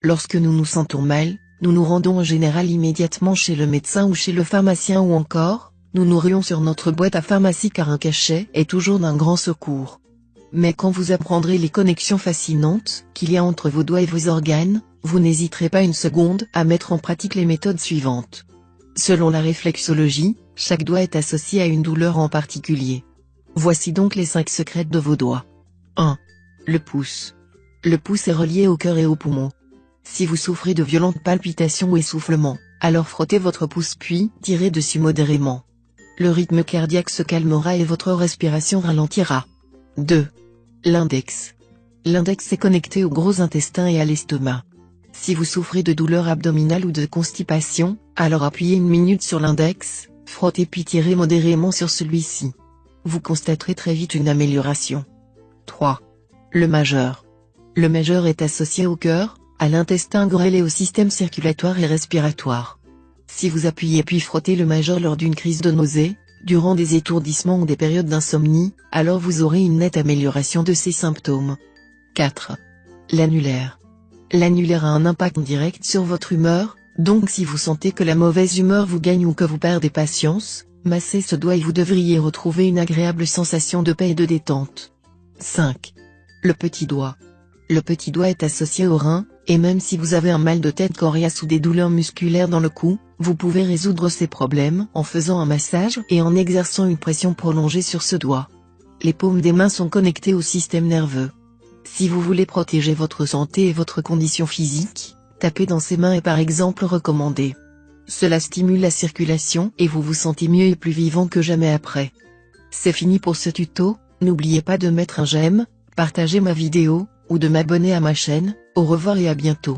Lorsque nous nous sentons mal, nous nous rendons en général immédiatement chez le médecin ou chez le pharmacien ou encore, nous nous ruons sur notre boîte à pharmacie car un cachet est toujours d'un grand secours. Mais quand vous apprendrez les connexions fascinantes qu'il y a entre vos doigts et vos organes, vous n'hésiterez pas une seconde à mettre en pratique les méthodes suivantes. Selon la réflexologie, chaque doigt est associé à une douleur en particulier. Voici donc les 5 secrets de vos doigts. 1. Le pouce. Le pouce est relié au cœur et aux poumons. Si vous souffrez de violentes palpitations ou essoufflements, alors frottez votre pouce puis tirez dessus modérément. Le rythme cardiaque se calmera et votre respiration ralentira. 2. L'index. L'index est connecté au gros intestin et à l'estomac. Si vous souffrez de douleurs abdominales ou de constipation, alors appuyez 1 minute sur l'index, frottez puis tirez modérément sur celui-ci. Vous constaterez très vite une amélioration. 3. Le majeur. Le majeur est associé au cœur, à l'intestin grêle et au système circulatoire et respiratoire. Si vous appuyez puis frottez le majeur lors d'une crise de nausée, durant des étourdissements ou des périodes d'insomnie, alors vous aurez une nette amélioration de ces symptômes. 4. L'annulaire. L'annulaire a un impact direct sur votre humeur, donc si vous sentez que la mauvaise humeur vous gagne ou que vous perdez patience, massez ce doigt et vous devriez retrouver une agréable sensation de paix et de détente. 5. Le petit doigt. Le petit doigt est associé au rein, et même si vous avez un mal de tête coriace ou des douleurs musculaires dans le cou, vous pouvez résoudre ces problèmes en faisant un massage et en exerçant une pression prolongée sur ce doigt. Les paumes des mains sont connectées au système nerveux. Si vous voulez protéger votre santé et votre condition physique, taper dans ces mains est par exemple recommandé. Cela stimule la circulation et vous vous sentez mieux et plus vivant que jamais après. C'est fini pour ce tuto, n'oubliez pas de mettre un j'aime, partager ma vidéo, ou de m'abonner à ma chaîne. Au revoir et à bientôt.